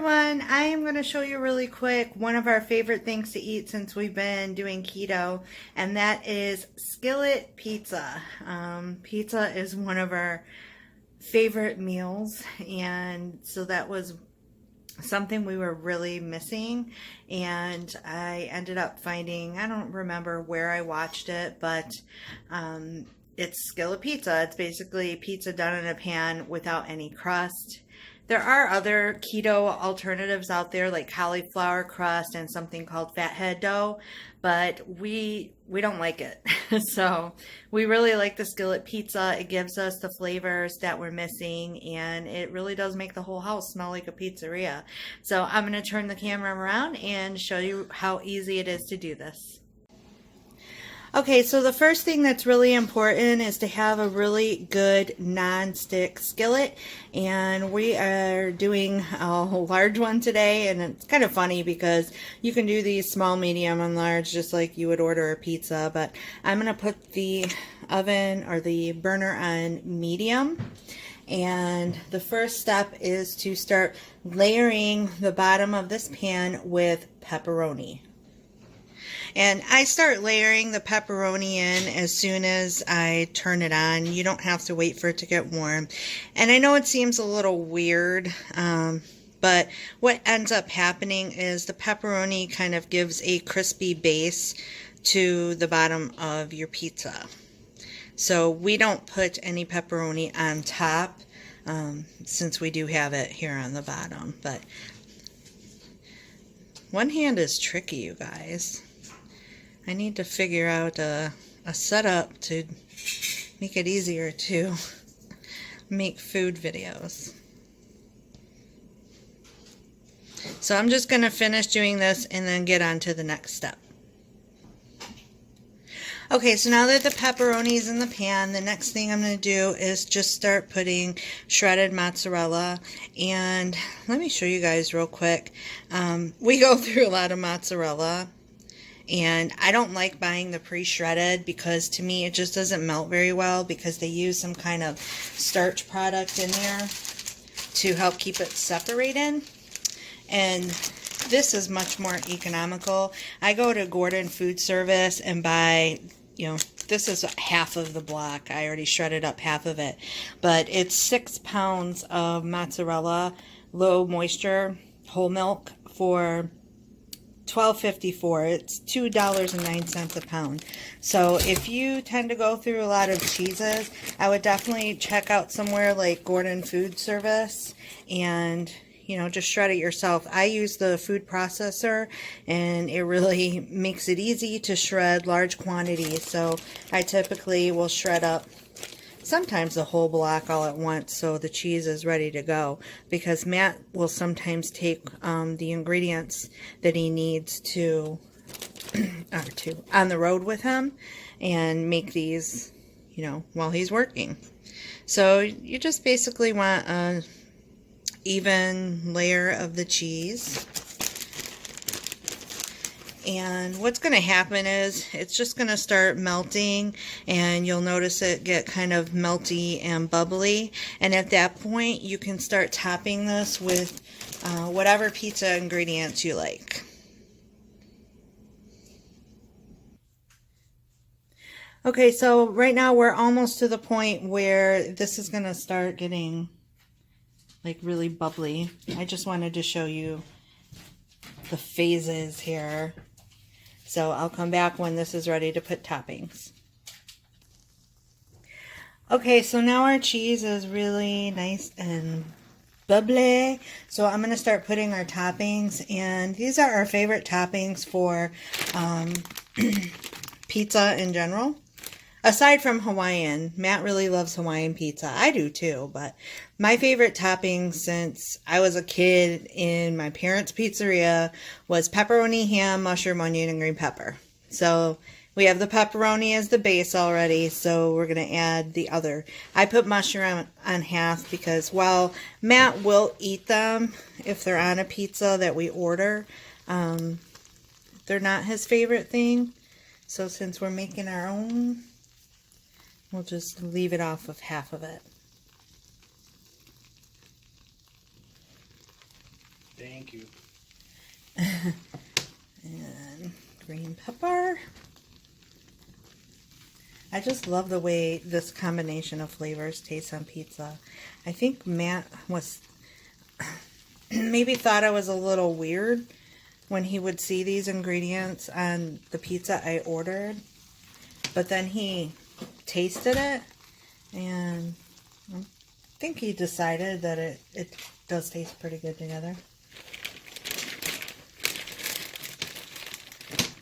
everyone, I am going to show you really quick one of our favorite things to eat since we've been doing keto, and that is skillet pizza. Pizza is one of our favorite meals, and so that was something we were really missing, and I ended up finding, I don't remember where I watched it, but it's skillet pizza. It's basically pizza done in a pan without any crust. There are other keto alternatives out there like cauliflower crust and something called fathead dough, but we don't like it. So we really like the skillet pizza. It gives us the flavors that we're missing, and it really does make the whole house smell like a pizzeria. So I'm going to turn the camera around and show you how easy it is to do this. Okay, so the first thing that's really important is to have a really good non-stick skillet, and we are doing a large one today, and it's kind of funny because you can do these small, medium, and large just like you would order a pizza, but I'm going to put the oven or the burner on medium. And the first step is to start layering the bottom of this pan with pepperoni. And I start layering the pepperoni in as soon as I turn it on. You don't have to wait for it to get warm. And I know it seems a little weird, but what ends up happening is the pepperoni kind of gives a crispy base to the bottom of your pizza. So we don't put any pepperoni on top, since we do have it here on the bottom. But one hand is tricky, you guys. I need to figure out a setup to make it easier to make food videos. So I'm just going to finish doing this and then get on to the next step. Okay, so now that the pepperoni is in the pan, the next thing I'm going to do is just start putting shredded mozzarella. And let me show you guys real quick. We go through a lot of mozzarella. And I don't like buying the pre-shredded because to me it just doesn't melt very well because they use some kind of starch product in there to help keep it separated. And this is much more economical. I go to Gordon Food Service and buy, this is half of the block. I already shredded up half of it. But it's 6 pounds of mozzarella, low moisture, whole milk for $12.54. It's $2.09 a pound. So if you tend to go through a lot of cheeses, I would definitely check out somewhere like Gordon Food Service and just shred it yourself. I use the food processor, and it really makes it easy to shred large quantities. So I typically will shred up sometimes the whole block all at once so the cheese is ready to go, because Matt will sometimes take the ingredients that he needs to on the road with him and make these while he's working. So you just basically want an even layer of the cheese. And what's going to happen is it's just going to start melting, and you'll notice it get kind of melty and bubbly. And at that point, you can start topping this with whatever pizza ingredients you like. Okay, so right now we're almost to the point where this is going to start getting like really bubbly. I just wanted to show you the phases here. So I'll come back when this is ready to put toppings. Okay, so now our cheese is really nice and bubbly. So I'm going to start putting our toppings, and these are our favorite toppings for pizza in general. Aside from Hawaiian, Matt really loves Hawaiian pizza. I do too, but my favorite topping since I was a kid in my parents' pizzeria was pepperoni, ham, mushroom, onion, and green pepper. So we have the pepperoni as the base already, so we're going to add the other. I put mushroom on half because while Matt will eat them if they're on a pizza that we order, they're not his favorite thing. So since we're making our own, we'll just leave it off of half of it. Dang Thank you. And green pepper. I just love the way this combination of flavors tastes on pizza. I think Matt was maybe thought I was a little weird when he would see these ingredients on the pizza I ordered, but then he tasted it and I think he decided that it does taste pretty good together.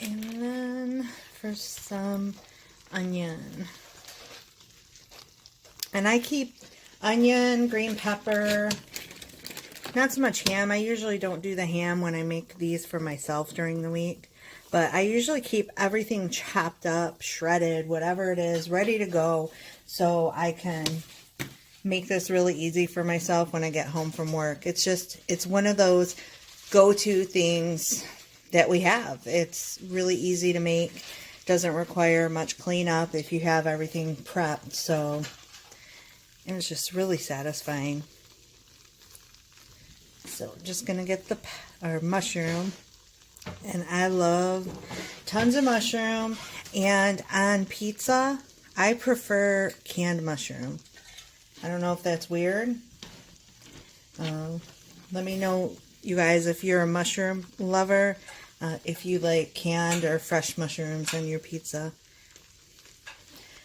And then for some onion. And I keep onion, green pepper, not so much ham. I usually don't do the ham when I make these for myself during the week. But I usually keep everything chopped up, shredded, whatever it is, ready to go so I can make this really easy for myself when I get home from work. It's one of those go-to things that we have. It's really easy to make. Doesn't require much cleanup if you have everything prepped. So it was just really satisfying. So I'm just going to get our mushroom. And I love tons of mushroom. And on pizza, I prefer canned mushroom. I don't know if that's weird. Let me know, you guys, if you're a mushroom lover, if you like canned or fresh mushrooms on your pizza.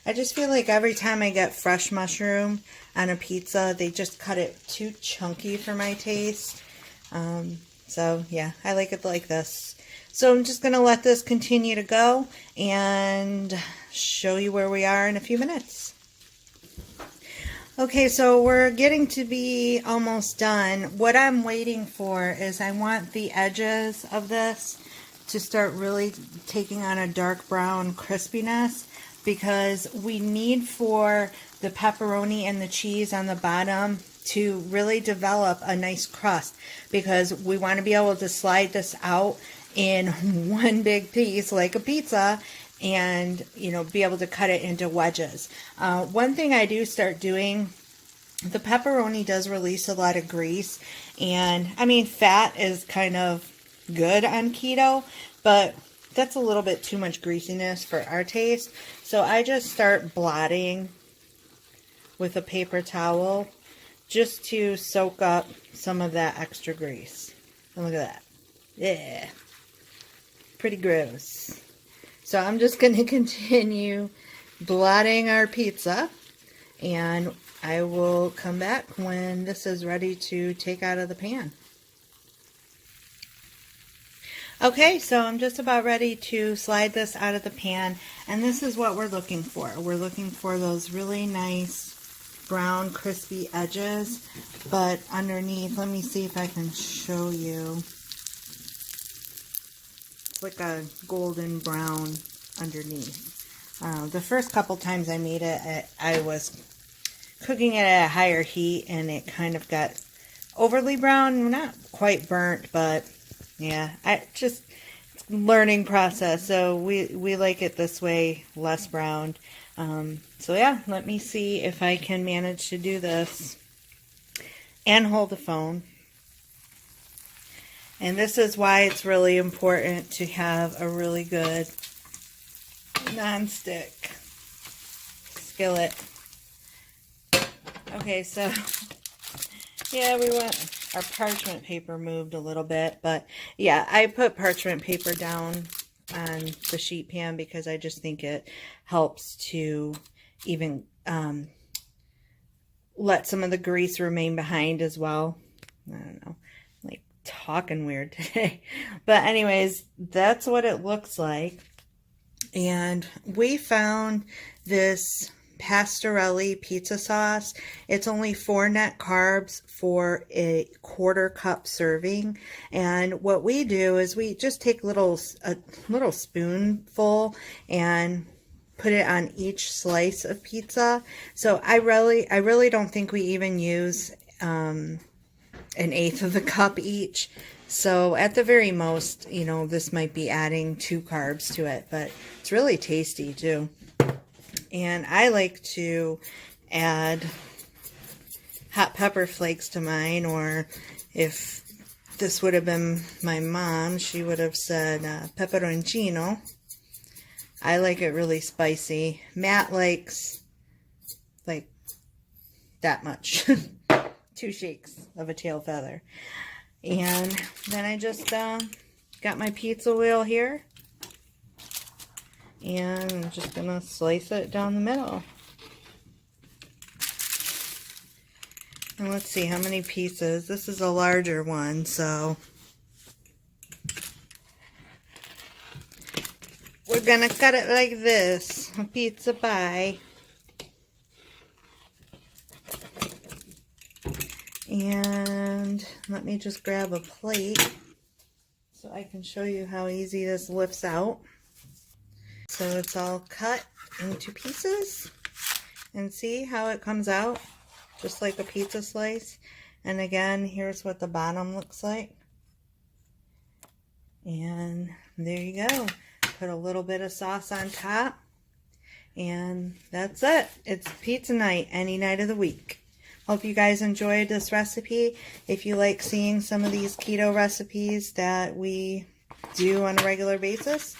I just feel like every time I get fresh mushroom on a pizza, they just cut it too chunky for my taste. So yeah, I like it like this. So I'm just going to let this continue to go and show you where we are in a few minutes. Okay, so we're getting to be almost done. What I'm waiting for is I want the edges of this to start really taking on a dark brown crispiness, because we need for the pepperoni and the cheese on the bottom to really develop a nice crust, because we want to be able to slide this out in one big piece like a pizza and, you know, be able to cut it into wedges. One thing I do start doing, the pepperoni does release a lot of grease, and I mean, fat is kind of good on keto, but that's a little bit too much greasiness for our taste. So I just start blotting with a paper towel just to soak up some of that extra grease. And look at that. Yeah. Pretty gross. So I'm just going to continue blotting our pizza, and I will come back when this is ready to take out of the pan. Okay, so I'm just about ready to slide this out of the pan, and this is what we're looking for. We're looking for those really nice brown crispy edges, but underneath, let me see if I can show you. It's like a golden brown underneath. The first couple times I made it, I was cooking it at a higher heat, and it kind of got overly brown, not quite burnt, but yeah, it's learning process. So we like it this way, less browned. So yeah, let me see if I can manage to do this and hold the phone. And this is why it's really important to have a really good non-stick skillet. Okay, so yeah, our parchment paper moved a little bit, but yeah, I put parchment paper down on the sheet pan because I just think it helps to even let some of the grease remain behind as well. I don't know, I'm like talking weird today. But anyways, that's what it looks like. And we found this pastorelli pizza sauce. It's only 4 net carbs for a 1/4 cup serving. And what we do is we just take a little spoonful and put it on each slice of pizza. So I really don't think we even use an 1/8 of the cup each. So at the very most, you know, this might be adding 2 carbs to it, but it's really tasty too. And I like to add hot pepper flakes to mine, or if this would have been my mom, she would have said pepperoncino. I like it really spicy. Matt likes like that much. 2 shakes of a tail feather. And then I just got my pizza wheel here. And I'm just going to slice it down the middle. And let's see how many pieces. This is a larger one, so we're going to cut it like this. A pizza pie. And let me just grab a plate so I can show you how easy this lifts out. So it's all cut into pieces, and see how it comes out just like a pizza slice. And again, here's what the bottom looks like. And there you go. Put a little bit of sauce on top, and that's it. It's pizza night any night of the week. Hope you guys enjoyed this recipe. If you like seeing some of these keto recipes that we do on a regular basis,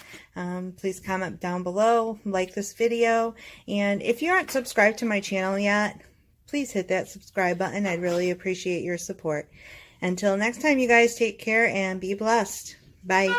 please comment down below, like this video, and if you aren't subscribed to my channel yet, please hit that subscribe button. I'd really appreciate your support. Until next time, you guys, take care and be blessed. Bye.